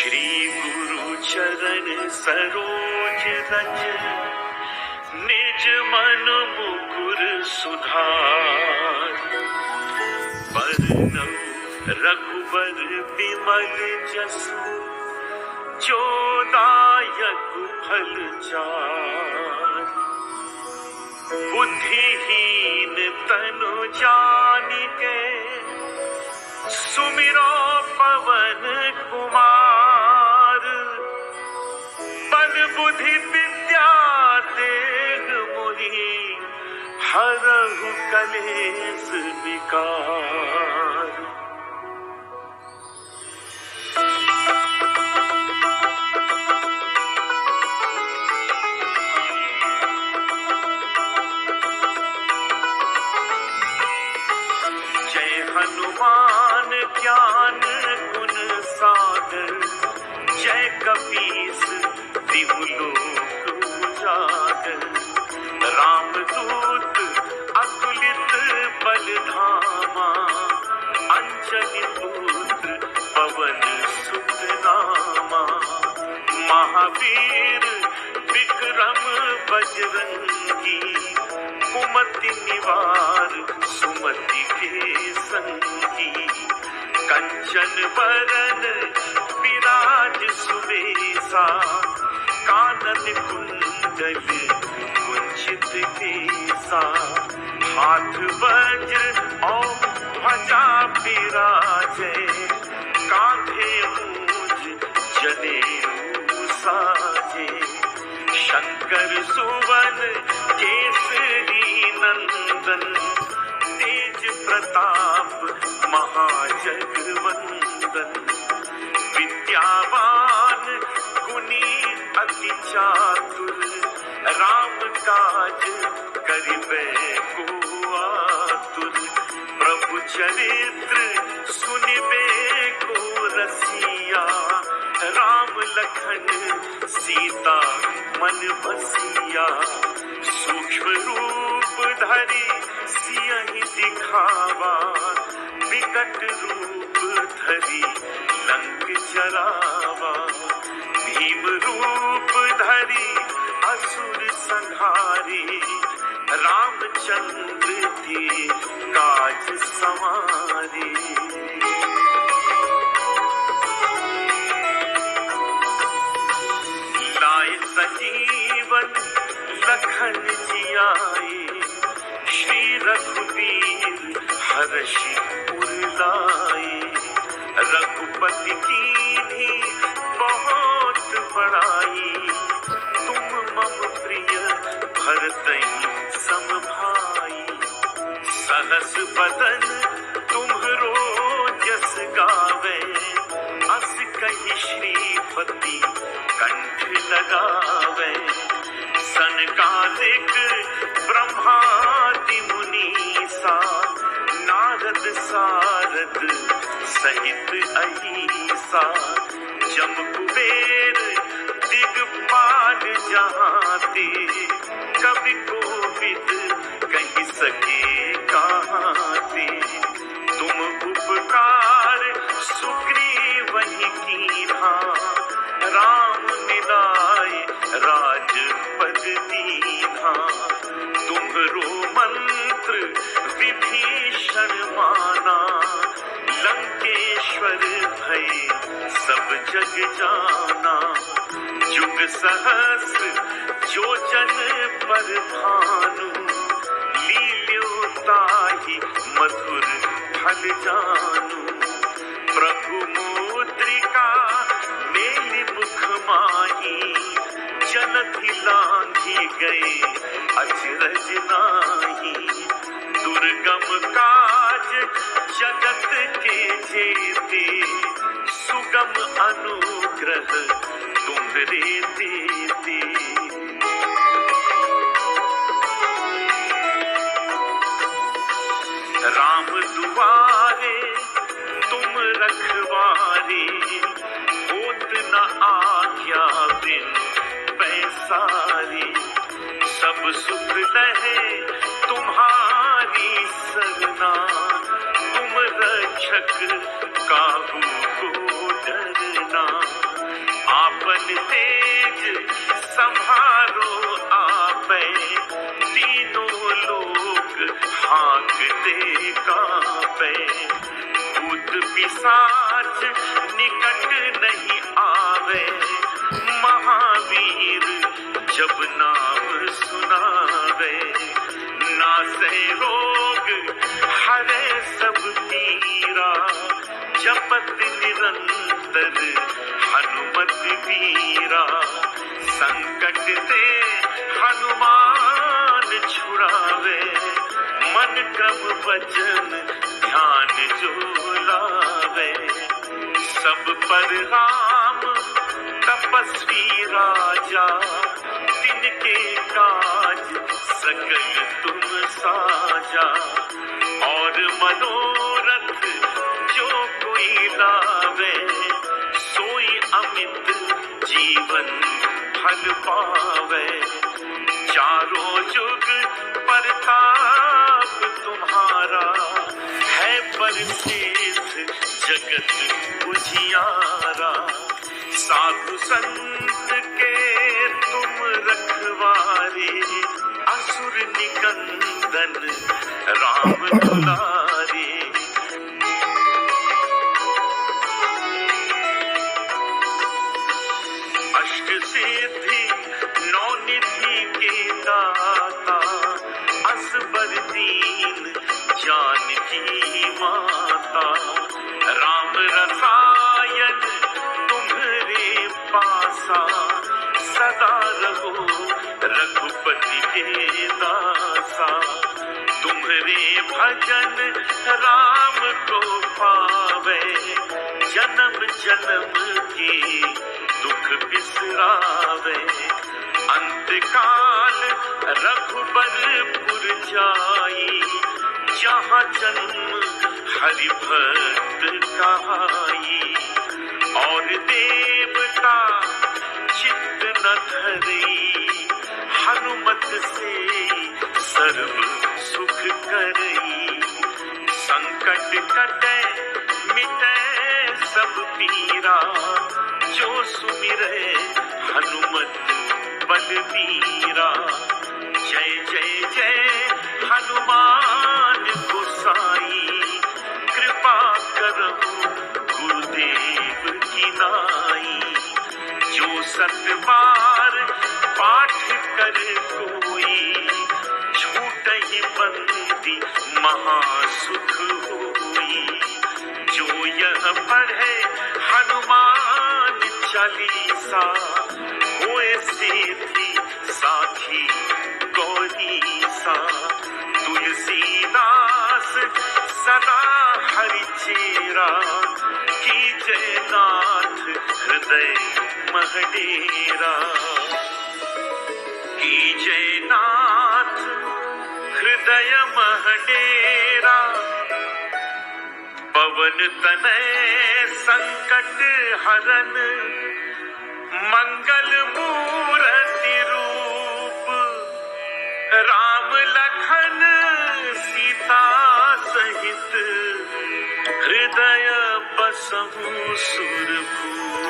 श्री गुरु चरण सरोज रज, निज मन मुकुर सुधार। बरनउँ रघुबर बिमल जसु, जो दायक फल चार। बुद्धिहीन तनु जानिके, सुमिरो पवन कुमार। बल बुद्धि विद्या देह मोहि, हरहु कलेस विकार। जय हनुमान ज्ञान गुण सागर, जय कपीस तिहु लोक उजागर। रामदूत अतुलित बल धामा, अंजनी पुत्र पवन सुत नामा। महावीर विक्रम बजरंगी, कुमति निवार सुमति के संगी। कंचन बरन विराज सुबेसा, कानन कुंडल कुंचित केसा। हाथ वज्र और ध्वजा विराजे, कांधे मूंज जनेऊ साजे। शंकर सुवन केसरी नंदन, तेज प्रताप महाजगवंदन। विद्यावान गुणी अति चातुर, राम काज करिबे को आतुर। प्रभु चरित्र सुनिबे को रसिया, राम लखन सीता मन बसिया। सूक्ष्म रूप धरि सियहि दिखावा, विकट रूप धरि लंक जरावा। भीम रूप धरि असुर संहारे, रामचंद्र के काज सवारे। लाए संजीवन लखन जियाए, श्री रघुवीर हर्षि उर लाए। रघुपति कीन्ही बहुत बड़ाई, तुम मम प्रिय भरतहि सम भाई। सहस बदन तुम्हरो जस गावे, अस कहि श्रीपति कंठ लगावे। सनकादिक ब्रह्मादि मुनीसा, नारद सारद सहित अहिसा। जम कुबेर दिगपाल जहाते, कवि कोविद कहि सके कहाते। तुम उपकार सुग्रीवहि कीन्हा, राम मिलाए राजपद दीन्हा। तुम्हरो मंत्र विभीषण माना, लंकेश्वर भय सब जग जाना। जुग सहस्र जो जन पर भानु, लील्यो ताहि मधुर फल जानू। प्रभु मुद्रिका मेलि मुख माही, जनति लांघी गए अचरज नाही। दुर्गम काज जगत के जेते, सुगम अनुग्रह तुम्हरे देते। राम दुआरे तुम रखवारे, होत न आज्ञा बिन पैसारे। सब सुख लहे तुम्हारी सरना, तुम रक्षक काहू को डरना। तेज संभारो आपे, तीनों लोग हाँक दे कांपे। भूत पिशाच निकट नहीं आवे, महावीर जब नाम सुनावे। नासे रोग हरे सब पीरा, जपत निरंतर हनुमत वीरा। संकट से हनुमान छुड़ावे, मन क्रम वचन ध्यान जो लावे। सब पर राम तपस्वी राजा, तिनके काज सकल तुम साजा। और मनोरथ जो कोई लावे, सोई अमित जीवन फल पावे। चारों जुग प्रताप तुम्हारा, है प्रसिद्ध जगत उजियारा। साधु संत के तुम रखवारे, असुर निकंदन राम दुलारे। अष्ट सिद्धि नौ निधि के दाता, असबर दीन जानकी माता। राम रसायन तुम्हारे पासा, सदा रहो रघुपति के दासा। तुम्हारे भजन राम को पावे, जन्म जन्म के दुख बिसरावे। अंतकाल रघुबरपुर जाई, जहाँ जन्म हरि भक्त कहाई। और देवता चित्त न धरई, हनुमत से सर्व सुख करई। संकट कटे मिटे सब पीरा, जो सुमिरे हनुमत बलबीरा। जय जय जय हनुमान गोसाई, कृपा करो गुरुदेव की नाई। जो सतबार पाठ कर कोई, छूटहि बंदी महासुख होई। जो यह पढ़े हनुमान चालीसा, होए सिद्धि साखी गौरीसा। तुलसीदास सदा हरि चेरा, कीजय नाथ हृदय महडेरा। कीजय नाथ हृदय महडेरा, पवन तनय संकट हरन। मंगल मूर्ति रूप, राम लखन सीता सहित। हृदय बसहु सुरभूप।